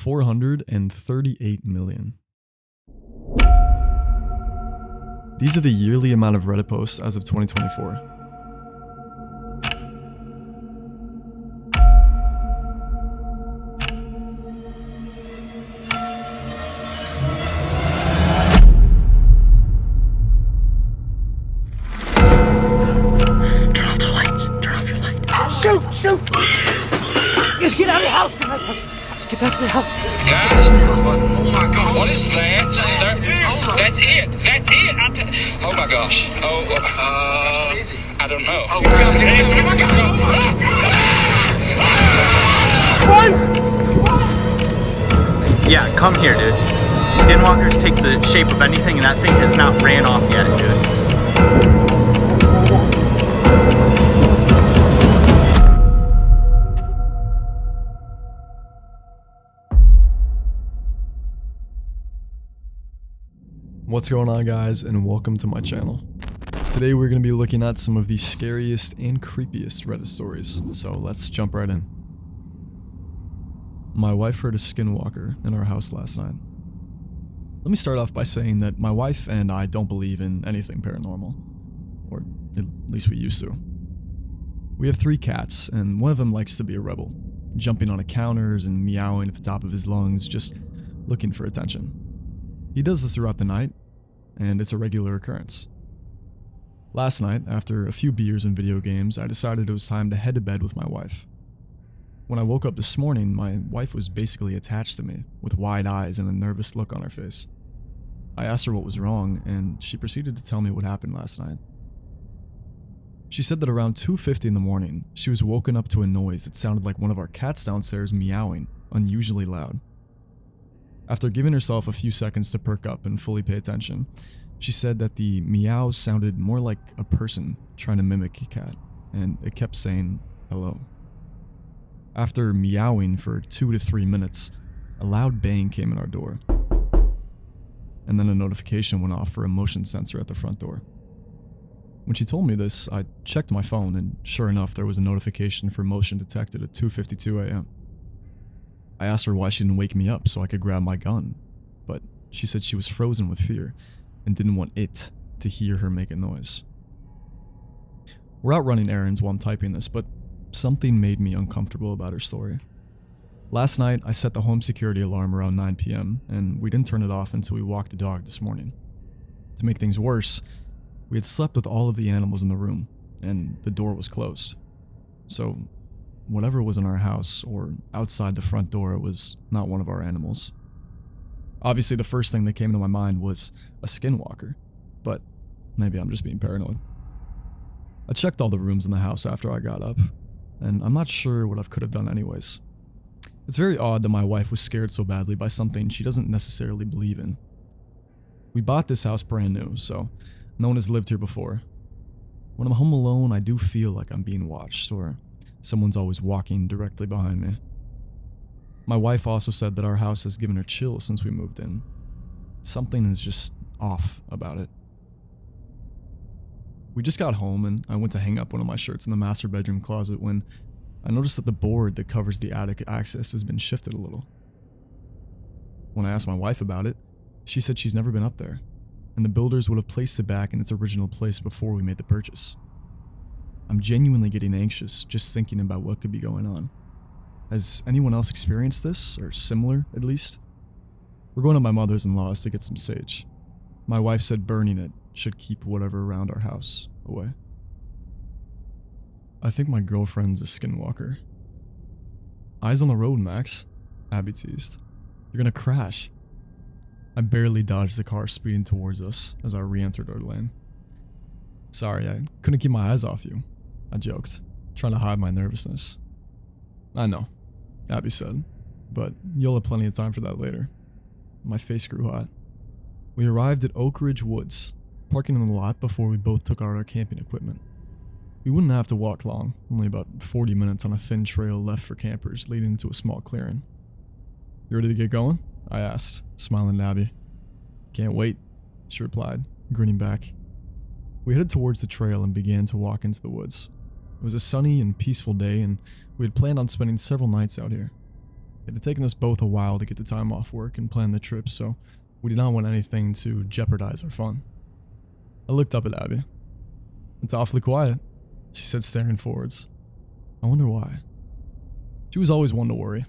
438 million. These are the yearly amount of Reddit posts as of 2024. Shoot! Just get out of the house! Just get back to the house. Guys, oh my god, what is that? That's it! Oh my gosh. I don't know. Yeah, come here, dude. Skinwalkers take the shape of anything, and that thing has not ran off yet, dude. What's going on, guys, and welcome to my channel. Today we're going to be looking at some of the scariest and creepiest Reddit stories, so let's jump right in. My wife heard a skinwalker in our house last night. Let me start off by saying that my wife and I don't believe in anything paranormal, or at least we used to. We have 3 cats, and one of them likes to be a rebel, jumping on counters and meowing at the top of his lungs, just looking for attention. He does this throughout the night, and it's a regular occurrence. Last night, after a few beers and video games, I decided it was time to head to bed with my wife. When I woke up this morning, my wife was basically attached to me, with wide eyes and a nervous look on her face. I asked her what was wrong, and she proceeded to tell me what happened last night. She said that around 2:50 in the morning, she was woken up to a noise that sounded like one of our cats downstairs meowing, unusually loud. After giving herself a few seconds to perk up and fully pay attention, she said that the meows sounded more like a person trying to mimic a cat, and it kept saying hello. After meowing for 2 to 3 minutes, a loud bang came in our door, and then a notification went off for a motion sensor at the front door. When she told me this, I checked my phone, and sure enough, there was a notification for motion detected at 2:52 a.m. I asked her why she didn't wake me up so I could grab my gun, but she said she was frozen with fear and didn't want it to hear her make a noise. We're out running errands while I'm typing this, but something made me uncomfortable about her story. Last night, I set the home security alarm around 9 p.m., and we didn't turn it off until we walked the dog this morning. To make things worse, we had slept with all of the animals in the room, and the door was closed. So whatever was in our house or outside the front door was not one of our animals. Obviously, the first thing that came into my mind was a skinwalker, but maybe I'm just being paranoid. I checked all the rooms in the house after I got up, and I'm not sure what I could have done anyways. It's very odd that my wife was scared so badly by something she doesn't necessarily believe in. We bought this house brand new, so no one has lived here before. When I'm home alone, I do feel like I'm being watched, or someone's always walking directly behind me. My wife also said that our house has given her chills since we moved in. Something is just off about it. We just got home and I went to hang up one of my shirts in the master bedroom closet when I noticed that the board that covers the attic access has been shifted a little. When I asked my wife about it, she said she's never been up there, and the builders would have placed it back in its original place before we made the purchase. I'm genuinely getting anxious just thinking about what could be going on. Has anyone else experienced this, or similar at least? We're going to my mother's-in-law's to get some sage. My wife said burning it should keep whatever around our house away. I think my girlfriend's a skinwalker. Eyes on the road, Max, Abby teased. You're gonna crash. I barely dodged the car speeding towards us as I re-entered our lane. Sorry, I couldn't keep my eyes off you, I joked, trying to hide my nervousness. I know, Abby said, but you'll have plenty of time for that later. My face grew hot. We arrived at Oak Ridge Woods, parking in the lot before we both took out our camping equipment. We wouldn't have to walk long, only about 40 minutes on a thin trail left for campers leading into a small clearing. You ready to get going? I asked, smiling at Abby. Can't wait, she replied, grinning back. We headed towards the trail and began to walk into the woods. It was a sunny and peaceful day, and we had planned on spending several nights out here. It had taken us both a while to get the time off work and plan the trip, so we did not want anything to jeopardize our fun. I looked up at Abby. "It's awfully quiet," she said, staring forwards. I wonder why. She was always one to worry.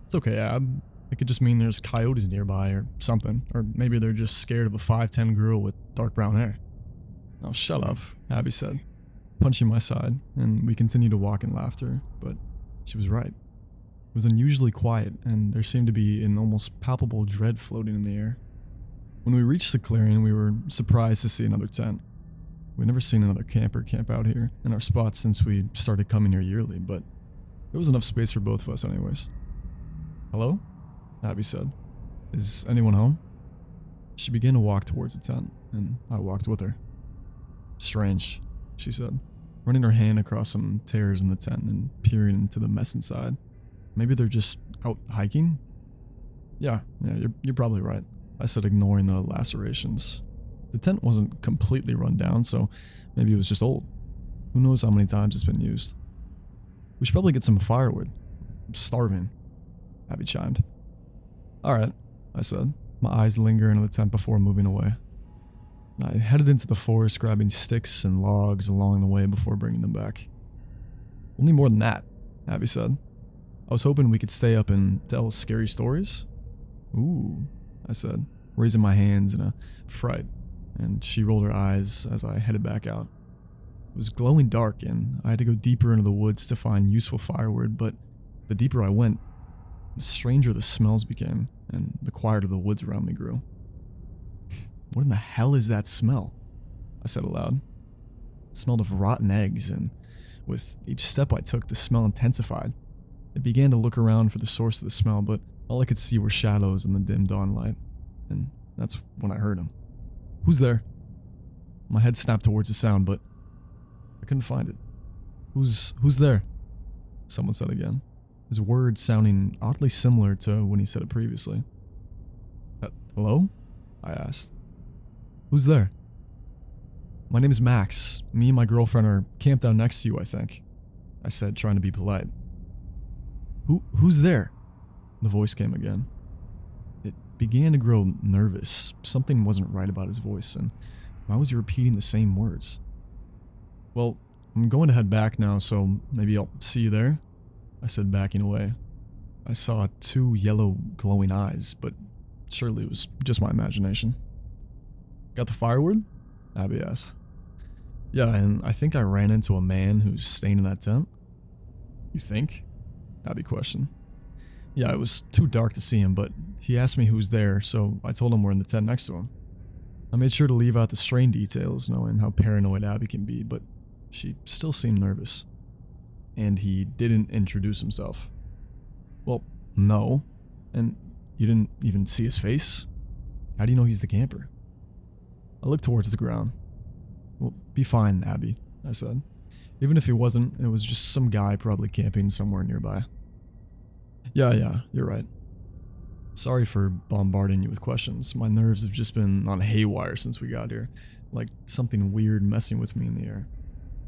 "It's okay, Ab. It could just mean there's coyotes nearby or something, or maybe they're just scared of a 5'10" girl with dark brown hair." "Oh, shut up," Abby said, punching my side, and we continued to walk in laughter, but she was right. It was unusually quiet, and there seemed to be an almost palpable dread floating in the air. When we reached the clearing, we were surprised to see another tent. We'd never seen another camper camp out here in our spot since we started coming here yearly, but there was enough space for both of us anyways. "Hello?" Abby said. "Is anyone home?" She began to walk towards the tent, and I walked with her. "Strange," she said, running her hand across some tears in the tent and peering into the mess inside. "Maybe they're just out hiking?" Yeah, you're probably right," I said, ignoring the lacerations. The tent wasn't completely run down, so maybe it was just old. Who knows how many times it's been used. "We should probably get some firewood. I'm starving," Abby chimed. "Alright," I said, my eyes lingering on the tent before moving away. I headed into the forest, grabbing sticks and logs along the way before bringing them back. "We'll need more than that," Abby said. "I was hoping we could stay up and tell scary stories." "Ooh," I said, raising my hands in a fright, and she rolled her eyes as I headed back out. It was glowing dark, and I had to go deeper into the woods to find useful firewood, but the deeper I went, the stranger the smells became, and the quieter the woods around me grew. "What in the hell is that smell?" I said aloud. It smelled of rotten eggs, and with each step I took, the smell intensified. I began to look around for the source of the smell, but all I could see were shadows in the dim dawn light, and that's when I heard him. "Who's there?" My head snapped towards the sound, but I couldn't find it. Who's there?" Someone said again, his words sounding oddly similar to when he said it previously. "Hello?" I asked. "Who's there?" "My name is Max. Me and my girlfriend are camped down next to you, I think," I said, trying to be polite. Who's there?" The voice came again. It began to grow nervous. Something wasn't right about his voice, and why was he repeating the same words? "Well, I'm going to head back now, so maybe I'll see you there," I said, backing away. I saw 2 yellow glowing eyes, but surely it was just my imagination. "Got the firewood?" Abby asked. "Yeah, and I think I ran into a man who's staying in that tent." "You think?" Abby questioned. "Yeah, it was too dark to see him, but he asked me who's there, so I told him we're in the tent next to him." I made sure to leave out the strain details, knowing how paranoid Abby can be, but she still seemed nervous. "And he didn't introduce himself?" "Well, no. And you didn't even see his face? How do you know he's the camper?" I looked towards the ground. "Well, be fine, Abby," I said. "Even if he wasn't, it was just some guy probably camping somewhere nearby." Yeah, you're right. Sorry for bombarding you with questions. My nerves have just been on haywire since we got here. Like something weird messing with me in the air."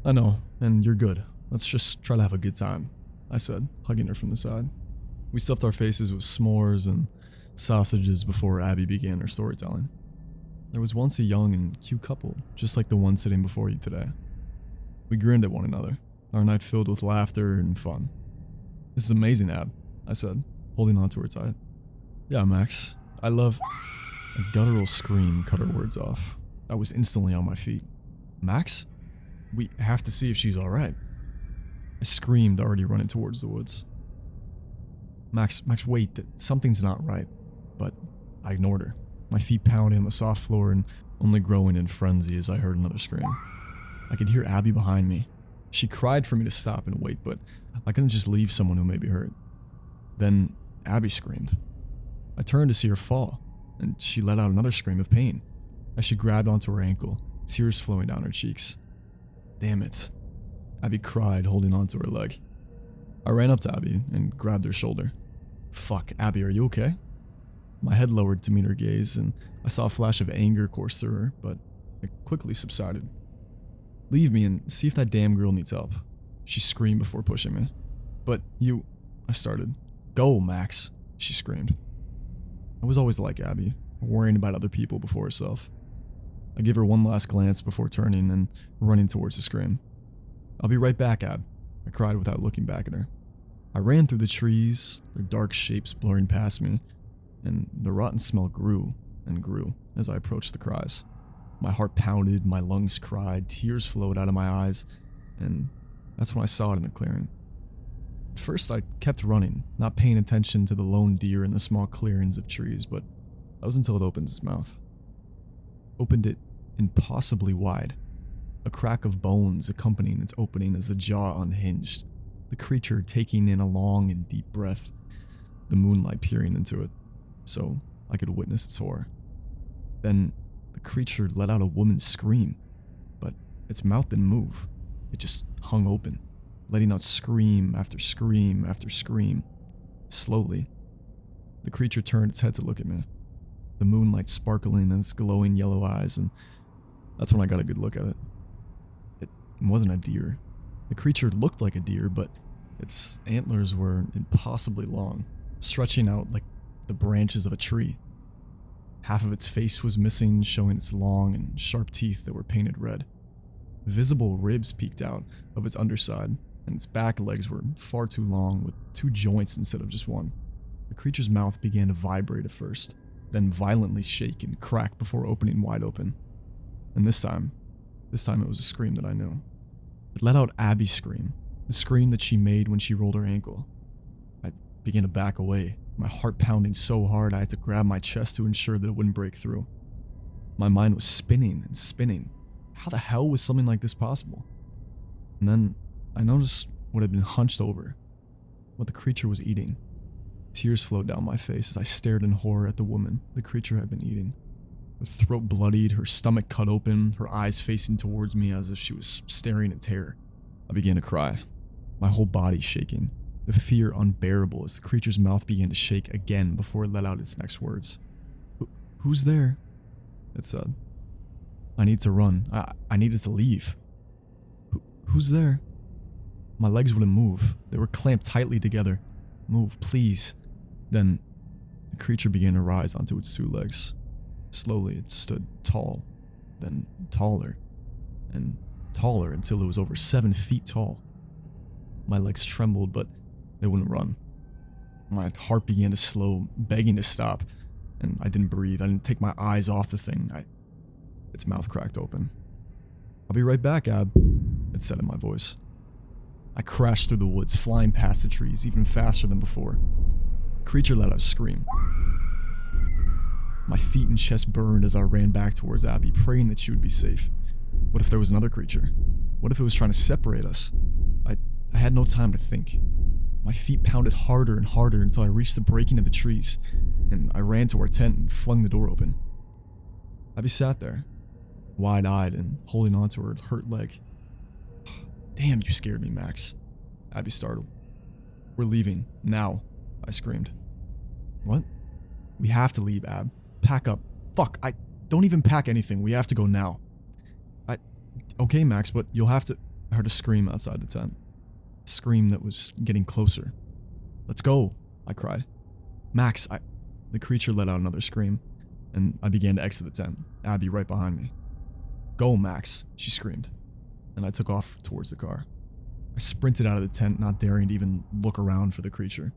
"I know, and you're good. Let's just try to have a good time," I said, hugging her from the side. We stuffed our faces with s'mores and sausages before Abby began her storytelling. "There was once a young and cute couple, just like the one sitting before you today. We grinned at one another, our night filled with laughter and fun." "This is amazing, Ab," I said, holding on to her tight. "Yeah, Max, I love..." A guttural scream cut her words off. I was instantly on my feet. "Max? We have to see if she's alright." I screamed, already running towards the woods. Max, wait, something's not right." But I ignored her, my feet pounding on the soft floor and only growing in frenzy as I heard another scream. I could hear Abby behind me. She cried for me to stop and wait, but I couldn't just leave someone who may be hurt. Then Abby screamed. I turned to see her fall, and she let out another scream of pain as she grabbed onto her ankle, tears flowing down her cheeks. "Damn it," Abby cried, holding onto her leg. I ran up to Abby and grabbed her shoulder. "Fuck, Abby, are you okay?" My head lowered to meet her gaze, and I saw a flash of anger course through her, but it quickly subsided. "Leave me and see if that damn girl needs help," she screamed before pushing me. "But you..." I started. Go, Max, she screamed. I was always like Abby, worrying about other people before herself. I gave her one last glance before turning and running towards the scream. I'll be right back, Ab, I cried without looking back at her. I ran through the trees, their dark shapes blurring past me, and the rotten smell grew and grew as I approached the cries. My heart pounded, my lungs cried, tears flowed out of my eyes, and that's when I saw it in the clearing. At first, I kept running, not paying attention to the lone deer in the small clearings of trees, but that was until it opened its mouth. Opened it impossibly wide, a crack of bones accompanying its opening as the jaw unhinged, the creature taking in a long and deep breath, the moonlight peering into it, so I could witness its horror. Then, the creature let out a woman's scream, but its mouth didn't move. It just hung open, letting out scream after scream after scream. Slowly, the creature turned its head to look at me, the moonlight sparkling in its glowing yellow eyes, and that's when I got a good look at it. It wasn't a deer. The creature looked like a deer, but its antlers were impossibly long, stretching out like the branches of a tree. Half of its face was missing, showing its long and sharp teeth that were painted red. Visible ribs peeked out of its underside, and its back legs were far too long, with 2 joints instead of just one. The creature's mouth began to vibrate at first, then violently shake and crack before opening wide open. And this time it was a scream that I knew. It let out Abby's scream, the scream that she made when she rolled her ankle. I began to back away, my heart pounding so hard I had to grab my chest to ensure that it wouldn't break through. My mind was spinning and spinning. How the hell was something like this possible? And then I noticed what had been hunched over, what the creature was eating. Tears flowed down my face as I stared in horror at the woman the creature had been eating. Her throat bloodied, her stomach cut open, her eyes facing towards me as if she was staring in terror. I began to cry, my whole body shaking, the fear unbearable as the creature's mouth began to shake again before it let out its next words. Who's there? It said. I need to run. I needed to leave. Who's there? My legs wouldn't move. They were clamped tightly together. Move, please. Then, the creature began to rise onto its 2 legs. Slowly, it stood tall, then taller, and taller until it was over 7 feet tall. My legs trembled, but they wouldn't run. My heart began to slow, begging to stop, and I didn't breathe. I didn't take my eyes off the thing. Its mouth cracked open. I'll be right back, Ab, it said in my voice. I crashed through the woods, flying past the trees, even faster than before. The creature let out a scream. My feet and chest burned as I ran back towards Abby, praying that she would be safe. What if there was another creature? What if it was trying to separate us? I had no time to think. My feet pounded harder and harder until I reached the breaking of the trees, and I ran to our tent and flung the door open. Abby sat there, wide-eyed and holding onto her hurt leg. Damn, you scared me, Max. Abby startled. We're leaving, now, I screamed. What? We have to leave, Ab. Pack up. Fuck, I don't even pack anything. We have to go now. Okay, Max, but you'll have to... I heard a scream outside the tent. A scream that was getting closer. Let's go, I cried. Max, The creature let out another scream, and I began to exit the tent, Abby right behind me. Go, Max, she screamed, and I took off towards the car. I sprinted out of the tent, not daring to even look around for the creature.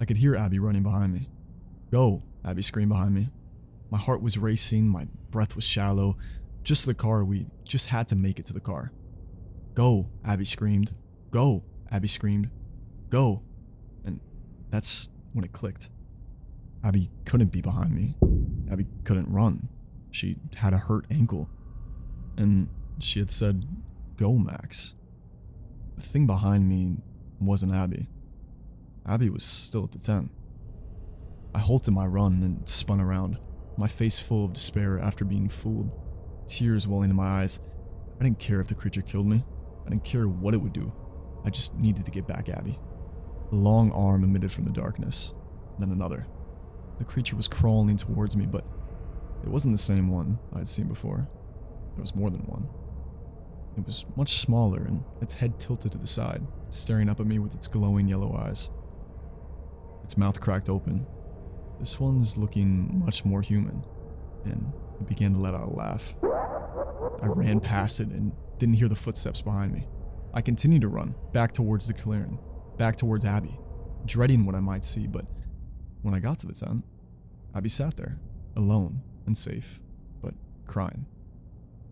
I could hear Abby running behind me. Go, Abby screamed behind me. My heart was racing, my breath was shallow. Just the car, we just had to make it to the car. Go, Abby screamed. Go, Abby screamed. Go. And that's when it clicked. Abby couldn't be behind me. Abby couldn't run. She had a hurt ankle. And she had said, go, Max. The thing behind me wasn't Abby. Abby was still at the tent. I halted my run and spun around, my face full of despair after being fooled, tears welling in my eyes. I didn't care if the creature killed me. I didn't care what it would do. I just needed to get back Abby. A long arm emitted from the darkness, then another. The creature was crawling towards me, but it wasn't the same one I had seen before. There was more than one. It was much smaller, and its head tilted to the side, staring up at me with its glowing yellow eyes. Its mouth cracked open. This one's looking much more human, and it began to let out a laugh. I ran past it and didn't hear the footsteps behind me. I continued to run, back towards the clearing, back towards Abby, dreading what I might see, but when I got to the tent, Abby sat there, alone and safe, but crying.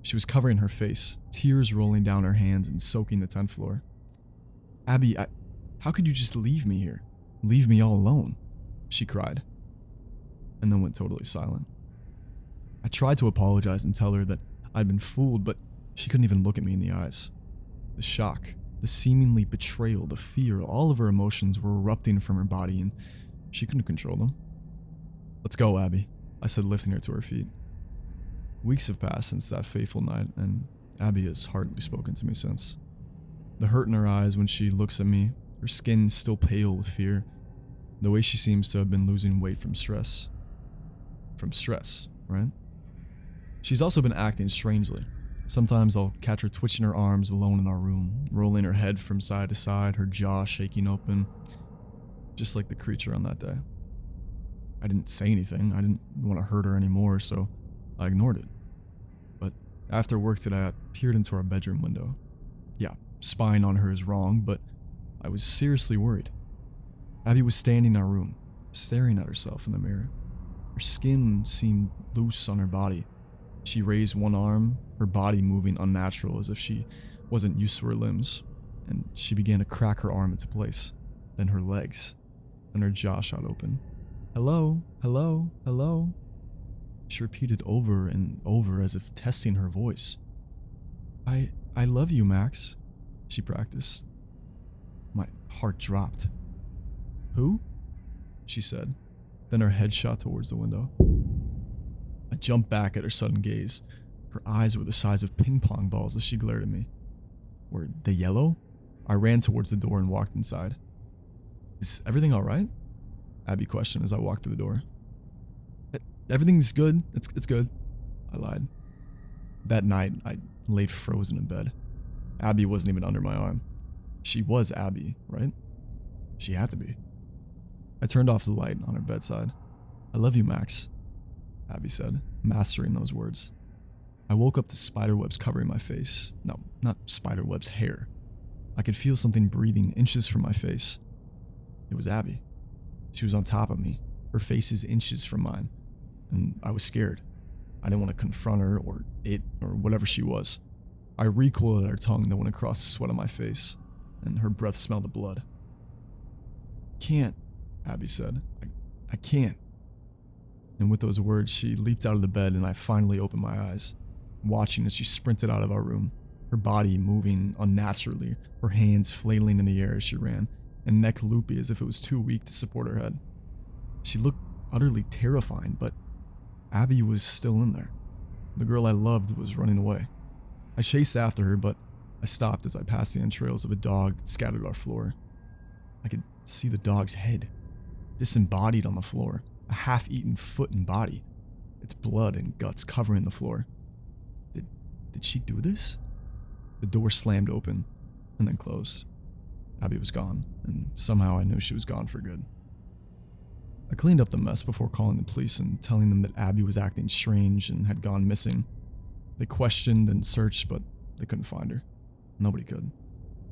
She was covering her face, tears rolling down her hands and soaking the tent floor. Abby, how could you just leave me here? Leave me all alone? She cried, and then went totally silent. I tried to apologize and tell her that I'd been fooled, but she couldn't even look at me in the eyes. The shock, the seemingly betrayal, the fear, all of her emotions were erupting from her body, and she couldn't control them. "Let's go, Abby," I said, lifting her to her feet. Weeks have passed since that fateful night, and Abby has hardly spoken to me since. The hurt in her eyes when she looks at me, her skin still pale with fear, the way she seems to have been losing weight from stress. From stress, right? She's also been acting strangely. Sometimes I'll catch her twitching her arms alone in our room, rolling her head from side to side, her jaw shaking open, just like the creature on that day. I didn't say anything. I didn't want to hurt her anymore, so I ignored it. But after work today, I peered into our bedroom window. Yeah, spying on her is wrong, but I was seriously worried. Abby was standing in our room, staring at herself in the mirror. Her skin seemed loose on her body. She raised one arm, her body moving unnatural as if she wasn't used to her limbs, and she began to crack her arm into place, then her legs, then her jaw shot open. "Hello, hello, hello." She repeated over and over as if testing her voice. I love you, Max," she practiced. My heart dropped. "Who?" she said, then her head shot towards the window. I jumped back at her sudden gaze. Her eyes were the size of ping pong balls as she glared at me. Were they yellow? I ran towards the door and walked inside. "Is everything alright?" Abby questioned as I walked through the door. "Everything's good. It's good," I lied. That night, I laid frozen in bed. Abby wasn't even under my arm. She was Abby, right? She had to be. I turned off the light on her bedside. "I love you, Max," Abby said, mastering those words. I woke up to spiderwebs covering my face. No, not spiderwebs, hair. I could feel something breathing inches from my face. It was Abby. She was on top of me, her face is inches from mine, and I was scared. I didn't want to confront her or it or whatever she was. I recoiled at her tongue that went across the sweat on my face, and her breath smelled of blood. "Can't," Abby said. I can't." And with those words, she leaped out of the bed and I finally opened my eyes, watching as she sprinted out of our room, her body moving unnaturally, her hands flailing in the air as she ran, and neck loopy as if it was too weak to support her head. She looked utterly terrifying, but Abby was still in there. The girl I loved was running away. I chased after her, but I stopped as I passed the entrails of a dog that scattered our floor. I could see the dog's head, disembodied on the floor, a half-eaten foot and body, its blood and guts covering the floor. Did she do this? The door slammed open and then closed. Abby was gone, and somehow I knew she was gone for good. I cleaned up the mess before calling the police and telling them that Abby was acting strange and had gone missing. They questioned and searched, but they couldn't find her. Nobody could.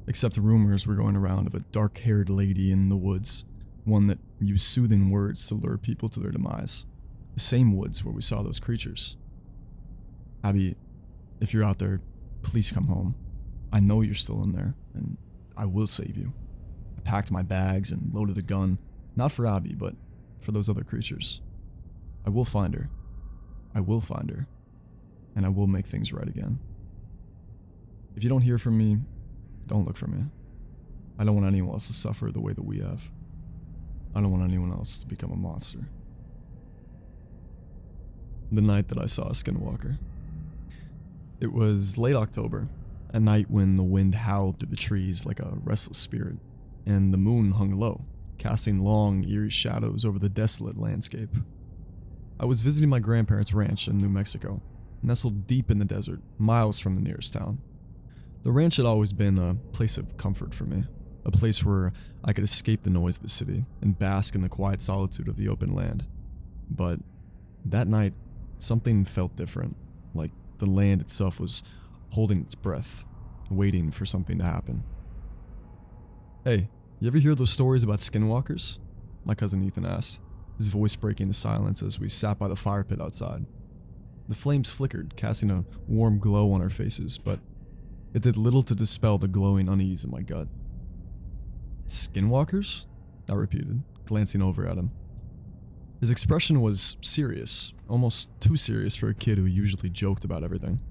Except rumors were going around of a dark-haired lady in the woods, one that used soothing words to lure people to their demise. The same woods where we saw those creatures. Abby, if you're out there, please come home. I know you're still in there, and I will save you. I packed my bags and loaded a gun, not for Abby, but for those other creatures. I will find her. I will find her. And I will make things right again. If you don't hear from me, don't look for me. I don't want anyone else to suffer the way that we have. I don't want anyone else to become a monster. The night that I saw a Skinwalker. It was late October, a night when the wind howled through the trees like a restless spirit, and the moon hung low, casting long, eerie shadows over the desolate landscape. I was visiting my grandparents' ranch in New Mexico, nestled deep in the desert, miles from the nearest town. The ranch had always been a place of comfort for me. a place where I could escape the noise of the city and bask in the quiet solitude of the open land. But that night, something felt different, like the land itself was holding its breath, waiting for something to happen. Hey, you ever hear those stories about skinwalkers? My cousin Ethan asked, his voice breaking the silence as we sat by the fire pit outside. The flames flickered, casting a warm glow on our faces, but it did little to dispel the glowing unease in my gut. Skinwalkers? I repeated, glancing over at him. His expression was serious, almost too serious for a kid who usually joked about everything.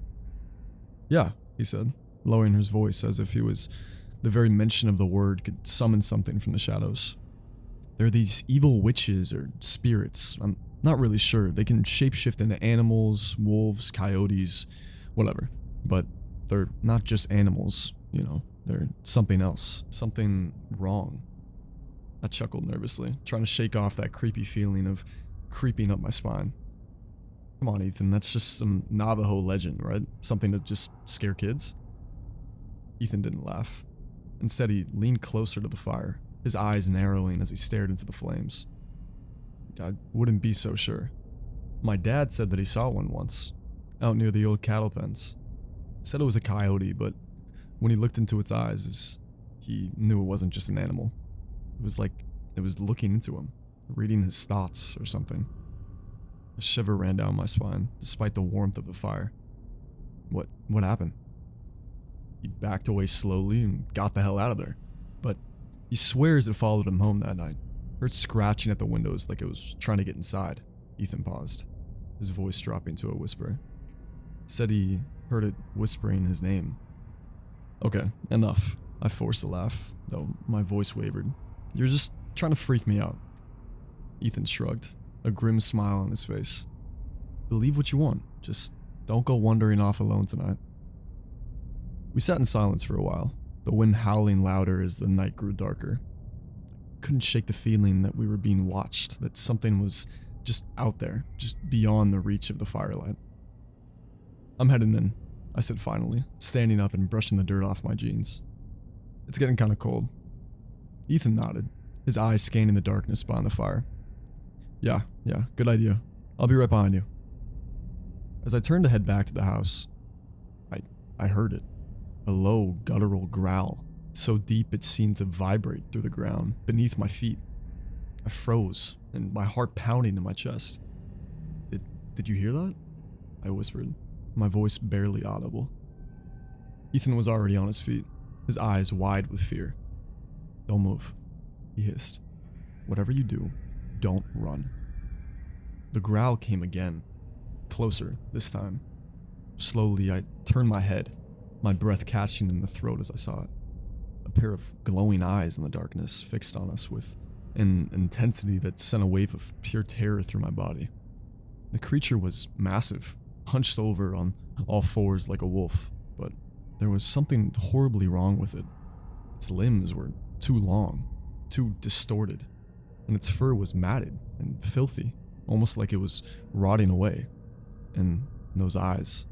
Yeah, he said, lowering his voice as if the very mention of the word could summon something from the shadows. They're these evil witches or spirits. I'm not really sure. They can shapeshift into animals, wolves, coyotes, whatever. But they're not just animals, you know. They're something else. Something wrong. I chuckled nervously, trying to shake off that creepy feeling of creeping up my spine. Come on, Ethan, that's just some Navajo legend, right? Something to just scare kids? Ethan didn't laugh. Instead, he leaned closer to the fire, his eyes narrowing as he stared into the flames. I wouldn't be so sure. My dad said that he saw one once, out near the old cattle pens. Said it was a coyote, but when he looked into its eyes, he knew it wasn't just an animal. It was like it was looking into him, reading his thoughts or something. A shiver ran down my spine, despite the warmth of the fire. What happened? He backed away slowly and got the hell out of there. But he swears it followed him home that night. Heard scratching at the windows like it was trying to get inside. Ethan paused, his voice dropping to a whisper. Said he heard it whispering his name. Okay, enough. I forced a laugh, though my voice wavered. You're just trying to freak me out. Ethan shrugged, a grim smile on his face. Believe what you want, just don't go wandering off alone tonight. We sat in silence for a while, the wind howling louder as the night grew darker. I couldn't shake the feeling that we were being watched, that something was just out there, just beyond the reach of the firelight. I'm heading in, I said finally, standing up and brushing the dirt off my jeans. It's getting kind of cold. Ethan nodded, his eyes scanning the darkness behind the fire. Yeah, good idea. I'll be right behind you. As I turned to head back to the house, I heard it. A low, guttural growl, so deep it seemed to vibrate through the ground beneath my feet. I froze, and my heart pounding in my chest. Did you hear that? I whispered, my voice barely audible. Ethan was already on his feet, his eyes wide with fear. Don't move, he hissed. Whatever you do, don't run. The growl came again, closer this time. Slowly, I turned my head, my breath catching in the throat as I saw it. A pair of glowing eyes in the darkness fixed on us with an intensity that sent a wave of pure terror through my body. The creature was massive, hunched over on all fours like a wolf, but there was something horribly wrong with it. Its limbs were too long, too distorted, and its fur was matted and filthy, almost like it was rotting away. And those eyes,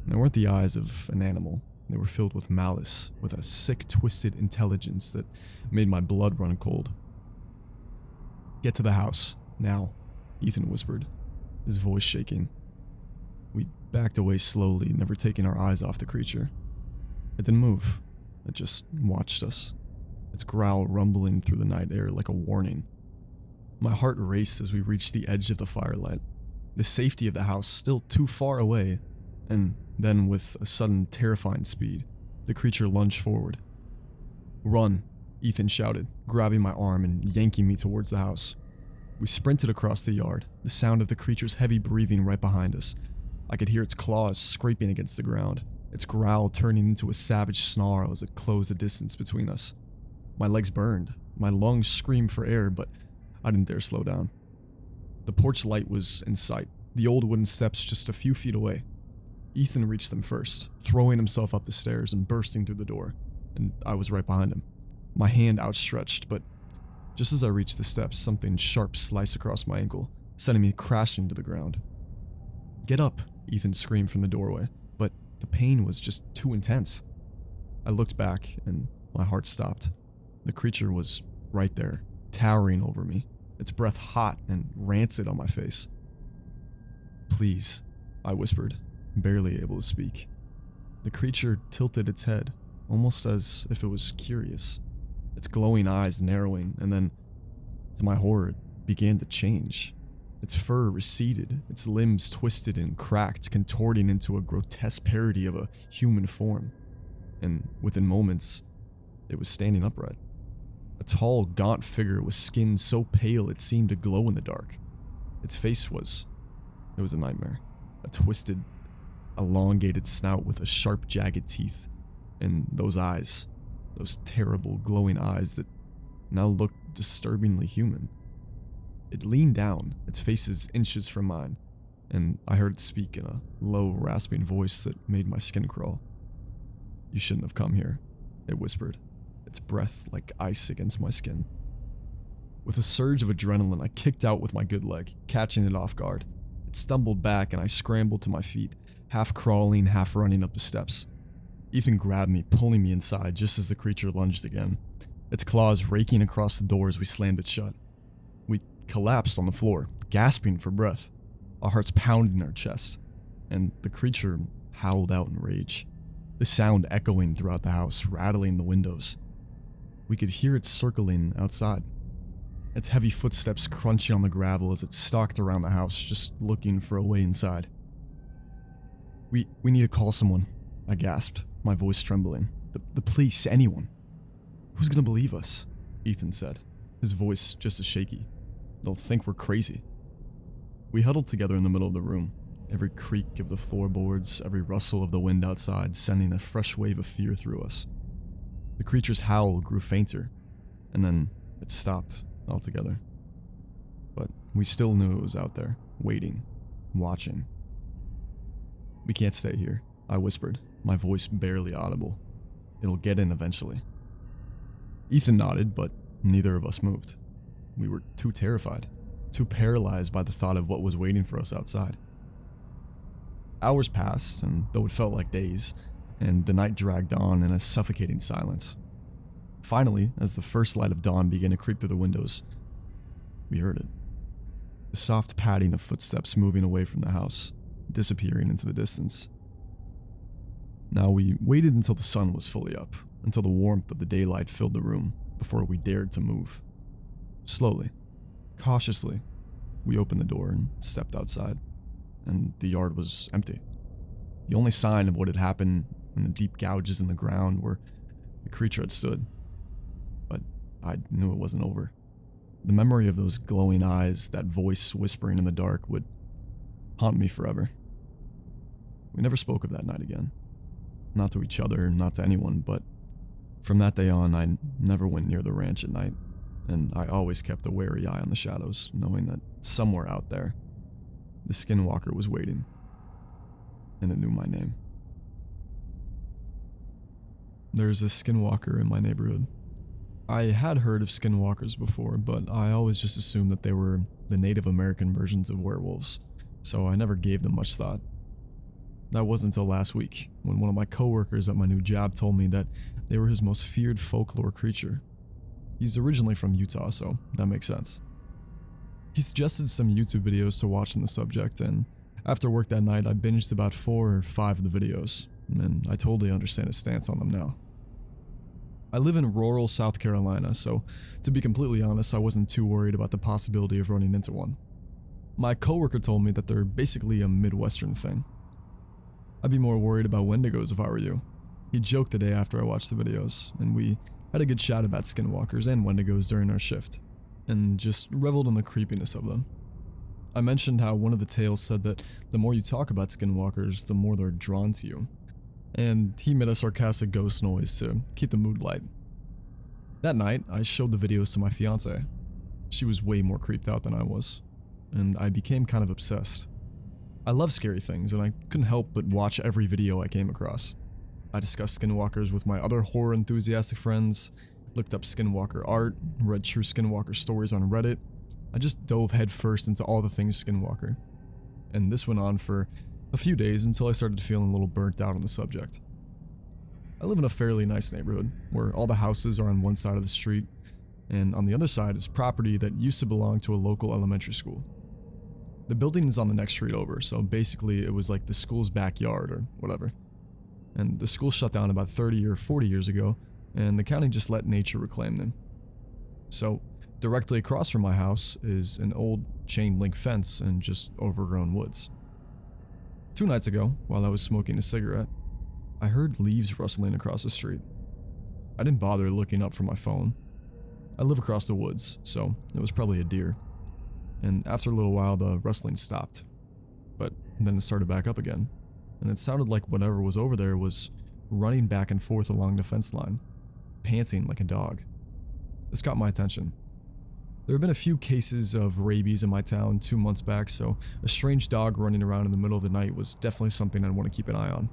they weren't the eyes of an animal. They were filled with malice, with a sick, twisted intelligence that made my blood run cold. Get to the house, now, Ethan whispered, his voice shaking. We backed away slowly, never taking our eyes off the creature. It didn't move. It just watched us, its growl rumbling through the night air like a warning. My heart raced as we reached the edge of the firelight, the safety of the house still too far away, and then with a sudden terrifying speed, the creature lunged forward. Run, Ethan shouted, grabbing my arm and yanking me towards the house. We sprinted across the yard, the sound of the creature's heavy breathing right behind us. I could hear its claws scraping against the ground, its growl turning into a savage snarl as it closed the distance between us. My legs burned, my lungs screamed for air, but I didn't dare slow down. The porch light was in sight, the old wooden steps just a few feet away. Ethan reached them first, throwing himself up the stairs and bursting through the door, and I was right behind him, my hand outstretched, but just as I reached the steps, something sharp sliced across my ankle, sending me crashing to the ground. Get up, Ethan screamed from the doorway, but the pain was just too intense. I looked back, and my heart stopped. The creature was right there, towering over me, its breath hot and rancid on my face. "Please," I whispered, barely able to speak. The creature tilted its head, almost as if it was curious, its glowing eyes narrowing, and then, to my horror, it began to change. Its fur receded, its limbs twisted and cracked, contorting into a grotesque parody of a human form. And within moments, it was standing upright. A tall, gaunt figure with skin so pale it seemed to glow in the dark. Its face was a nightmare. A twisted, elongated snout with a sharp, jagged teeth. And those eyes, those terrible, glowing eyes that now looked disturbingly human. It leaned down, its face inches from mine, and I heard it speak in a low, rasping voice that made my skin crawl. "You shouldn't have come here," it whispered, its breath like ice against my skin. With a surge of adrenaline, I kicked out with my good leg, catching it off guard. It stumbled back and I scrambled to my feet, half crawling, half running up the steps. Ethan grabbed me, pulling me inside just as the creature lunged again, its claws raking across the door as we slammed it shut. We collapsed on the floor, gasping for breath, our hearts pounding in our chest, and the creature howled out in rage, the sound echoing throughout the house, rattling the windows. We could hear it circling outside, its heavy footsteps crunching on the gravel as it stalked around the house, just looking for a way inside. We need to call someone," I gasped, my voice trembling. The police, anyone. "Who's gonna believe us?" Ethan said, his voice just as shaky. "They'll think we're crazy." We huddled together in the middle of the room, every creak of the floorboards, every rustle of the wind outside sending a fresh wave of fear through us. The creature's howl grew fainter, and then it stopped altogether. But we still knew it was out there, waiting, watching. "We can't stay here," I whispered, my voice barely audible. "It'll get in eventually." Ethan nodded, but neither of us moved. We were too terrified, too paralyzed by the thought of what was waiting for us outside. Hours passed, and though it felt like days, and the night dragged on in a suffocating silence. Finally, as the first light of dawn began to creep through the windows, we heard it. The soft padding of footsteps moving away from the house, disappearing into the distance. Now we waited until the sun was fully up, until the warmth of the daylight filled the room, before we dared to move. Slowly, cautiously, we opened the door and stepped outside, and the yard was empty. The only sign of what had happened in the deep gouges in the ground where the creature had stood. But I knew it wasn't over. The memory of those glowing eyes, that voice whispering in the dark, would haunt me forever. We never spoke of that night again. Not to each other, not to anyone, but from that day on, I never went near the ranch at night, and I always kept a wary eye on the shadows, knowing that somewhere out there, the Skinwalker was waiting, and it knew my name. There's a Skinwalker in my neighborhood. I had heard of Skinwalkers before, but I always just assumed that they were the Native American versions of werewolves, so I never gave them much thought. That wasn't until last week, when one of my coworkers at my new job told me that they were his most feared folklore creature. He's originally from Utah, so that makes sense. He suggested some YouTube videos to watch on the subject, and after work that night I binged about 4 or 5 of the videos, and I totally understand his stance on them now. I live in rural South Carolina, so to be completely honest, I wasn't too worried about the possibility of running into one. My coworker told me that they're basically a Midwestern thing. I'd be more worried about Wendigos if I were you. He joked the day after I watched the videos, and we had a good chat about Skinwalkers and Wendigos during our shift, and just reveled in the creepiness of them. I mentioned how one of the tales said that the more you talk about Skinwalkers, the more they're drawn to you, and he made a sarcastic ghost noise to keep the mood light. That night, I showed the videos to my fiance. She was way more creeped out than I was, and I became kind of obsessed. I love scary things, and I couldn't help but watch every video I came across. I discussed Skinwalkers with my other horror enthusiastic friends, looked up Skinwalker art, read true Skinwalker stories on Reddit. I just dove headfirst into all the things Skinwalker. And this went on for a few days until I started feeling a little burnt out on the subject. I live in a fairly nice neighborhood where all the houses are on one side of the street, and on the other side is property that used to belong to a local elementary school. The building is on the next street over, so basically it was like the school's backyard or whatever. And the school shut down about 30 or 40 years ago, and the county just let nature reclaim them. So, directly across from my house is an old chain link fence and just overgrown woods. 2 nights ago, while I was smoking a cigarette, I heard leaves rustling across the street. I didn't bother looking up from my phone. I live across the woods, so it was probably a deer. And after a little while, the rustling stopped. But then it started back up again, and it sounded like whatever was over there was running back and forth along the fence line, panting like a dog. This got my attention. There have been a few cases of rabies in my town 2 months back, so a strange dog running around in the middle of the night was definitely something I'd want to keep an eye on.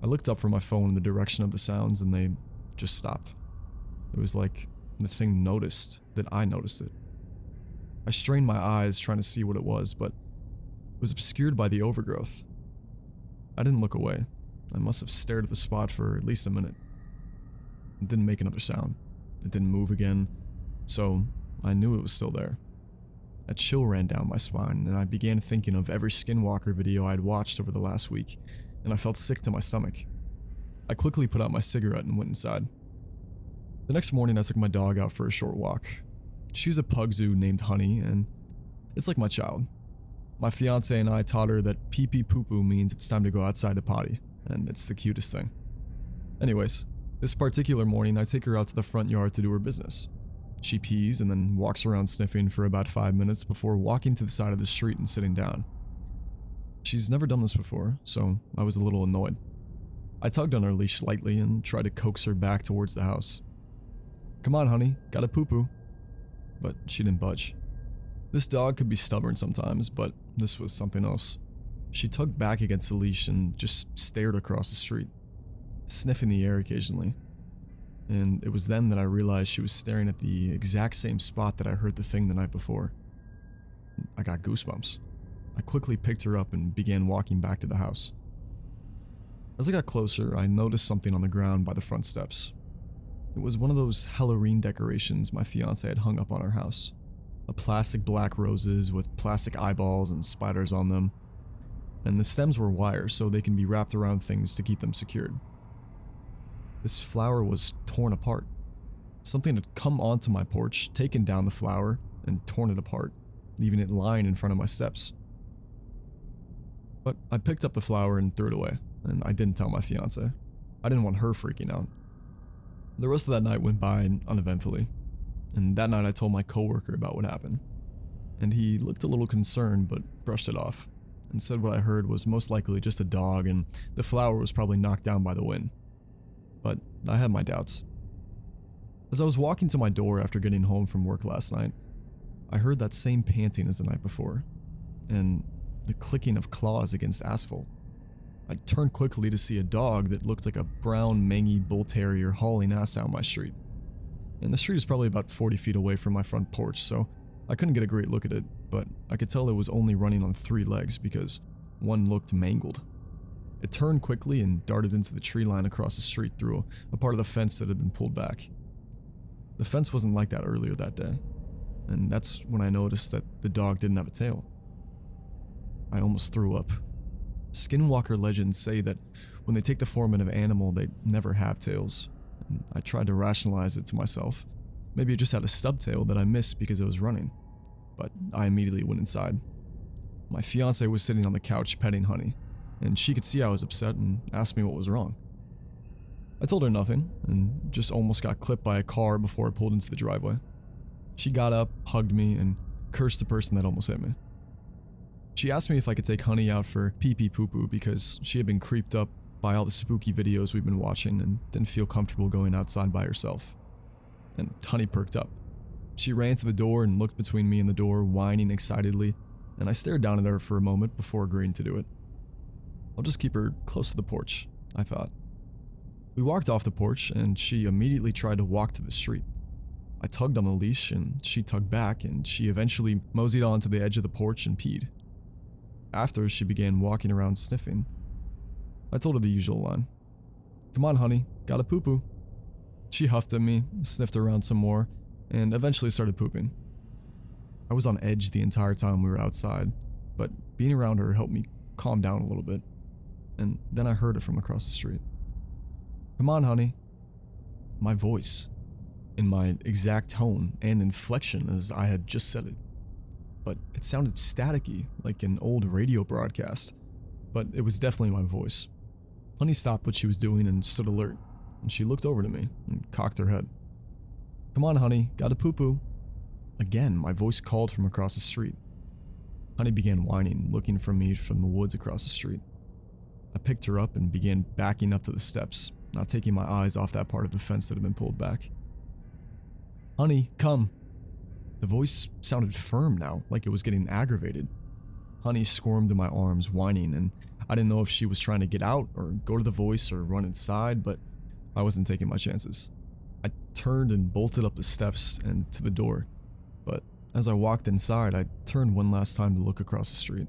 I looked up from my phone in the direction of the sounds and they just stopped. It was like the thing noticed that I noticed it. I strained my eyes trying to see what it was, but it was obscured by the overgrowth. I didn't look away. I must have stared at the spot for at least a minute. It didn't make another sound. It didn't move again, so I knew it was still there. A chill ran down my spine, and I began thinking of every Skinwalker video I'd watched over the last week, and I felt sick to my stomach. I quickly put out my cigarette and went inside. The next morning, I took my dog out for a short walk. She's a pug zoo named Honey, and it's like my child. My fiance and I taught her that pee-pee poo-poo means it's time to go outside to potty, and it's the cutest thing. Anyways, this particular morning, I take her out to the front yard to do her business. She pees and then walks around sniffing for about 5 minutes before walking to the side of the street and sitting down. She's never done this before, so I was a little annoyed. I tugged on her leash lightly and tried to coax her back towards the house. "Come on, honey, gotta poo-poo." But she didn't budge. This dog could be stubborn sometimes, but this was something else. She tugged back against the leash and just stared across the street, sniffing the air occasionally. And it was then that I realized she was staring at the exact same spot that I heard the thing the night before. I got goosebumps. I quickly picked her up and began walking back to the house. As I got closer, I noticed something on the ground by the front steps. It was one of those Halloween decorations my fiance had hung up on our house. A plastic black roses with plastic eyeballs and spiders on them. And the stems were wire so they can be wrapped around things to keep them secured. This flower was torn apart. Something had come onto my porch, taken down the flower, and torn it apart, leaving it lying in front of my steps. But I picked up the flower and threw it away, and I didn't tell my fiance. I didn't want her freaking out. The rest of that night went by uneventfully, and that night I told my coworker about what happened. And he looked a little concerned but brushed it off, and said what I heard was most likely just a dog and the flower was probably knocked down by the wind. But I had my doubts. As I was walking to my door after getting home from work last night, I heard that same panting as the night before, and the clicking of claws against asphalt. I turned quickly to see a dog that looked like a brown, mangy bull terrier hauling ass down my street. And the street is probably about 40 feet away from my front porch, so I couldn't get a great look at it, but I could tell it was only running on 3 legs because one looked mangled. It turned quickly and darted into the tree line across the street through a part of the fence that had been pulled back. The fence wasn't like that earlier that day, and that's when I noticed that the dog didn't have a tail. I almost threw up. Skinwalker legends say that when they take the form of an animal, they never have tails, and I tried to rationalize it to myself. Maybe it just had a stub tail that I missed because it was running, but I immediately went inside. My fiance was sitting on the couch petting Honey, and she could see I was upset and asked me what was wrong. I told her nothing, and just almost got clipped by a car before it pulled into the driveway. She got up, hugged me, and cursed the person that almost hit me. She asked me if I could take Honey out for pee-pee poo-poo because she had been creeped up by all the spooky videos we've been watching and didn't feel comfortable going outside by herself. And Honey perked up. She ran to the door and looked between me and the door, whining excitedly, and I stared down at her for a moment before agreeing to do it. I'll just keep her close to the porch, I thought. We walked off the porch, and she immediately tried to walk to the street. I tugged on the leash, and she tugged back, and she eventually moseyed onto the edge of the porch and peed. After, she began walking around sniffing. I told her the usual line. Come on, honey, gotta poo-poo. She huffed at me, sniffed around some more, and eventually started pooping. I was on edge the entire time we were outside, but being around her helped me calm down a little bit. And then I heard it from across the street. Come on, honey. My voice, in my exact tone and inflection as I had just said it. But it sounded staticky, like an old radio broadcast. But it was definitely my voice. Honey stopped what she was doing and stood alert, and she looked over to me and cocked her head. Come on, honey, gotta poo-poo. Again, my voice called from across the street. Honey began whining, looking for me from the woods across the street. I picked her up and began backing up to the steps, not taking my eyes off that part of the fence that had been pulled back. Honey, come. The voice sounded firm now, like it was getting aggravated. Honey squirmed in my arms, whining, and I didn't know if she was trying to get out or go to the voice or run inside, but I wasn't taking my chances. I turned and bolted up the steps and to the door, but as I walked inside, I turned one last time to look across the street,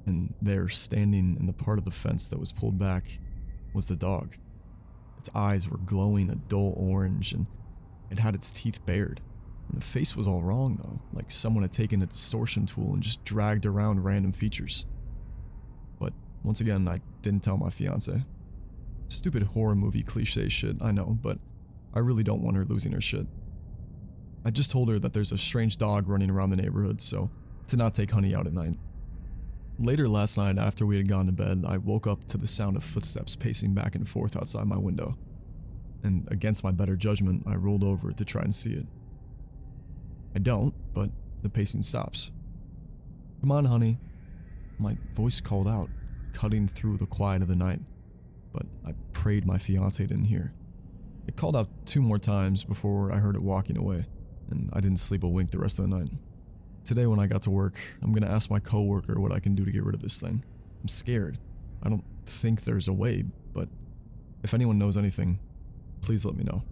and there, standing in the part of the fence that was pulled back, was the dog. Its eyes were glowing a dull orange, and it had its teeth bared. And the face was all wrong though, like someone had taken a distortion tool and just dragged around random features. But once again, I didn't tell my fiance. Stupid horror movie cliche shit, I know, but I really don't want her losing her shit. I just told her that there's a strange dog running around the neighborhood, so to not take Honey out at night. Later last night, after we had gone to bed, I woke up to the sound of footsteps pacing back and forth outside my window. And against my better judgment, I rolled over to try and see it. I don't, but the pacing stops. Come on, honey. My voice called out, cutting through the quiet of the night, but I prayed my fiance didn't hear. It called out 2 more times before I heard it walking away, and I didn't sleep a wink the rest of the night. Today when I got to work, I'm gonna ask my coworker what I can do to get rid of this thing. I'm scared. I don't think there's a way, but if anyone knows anything, please let me know.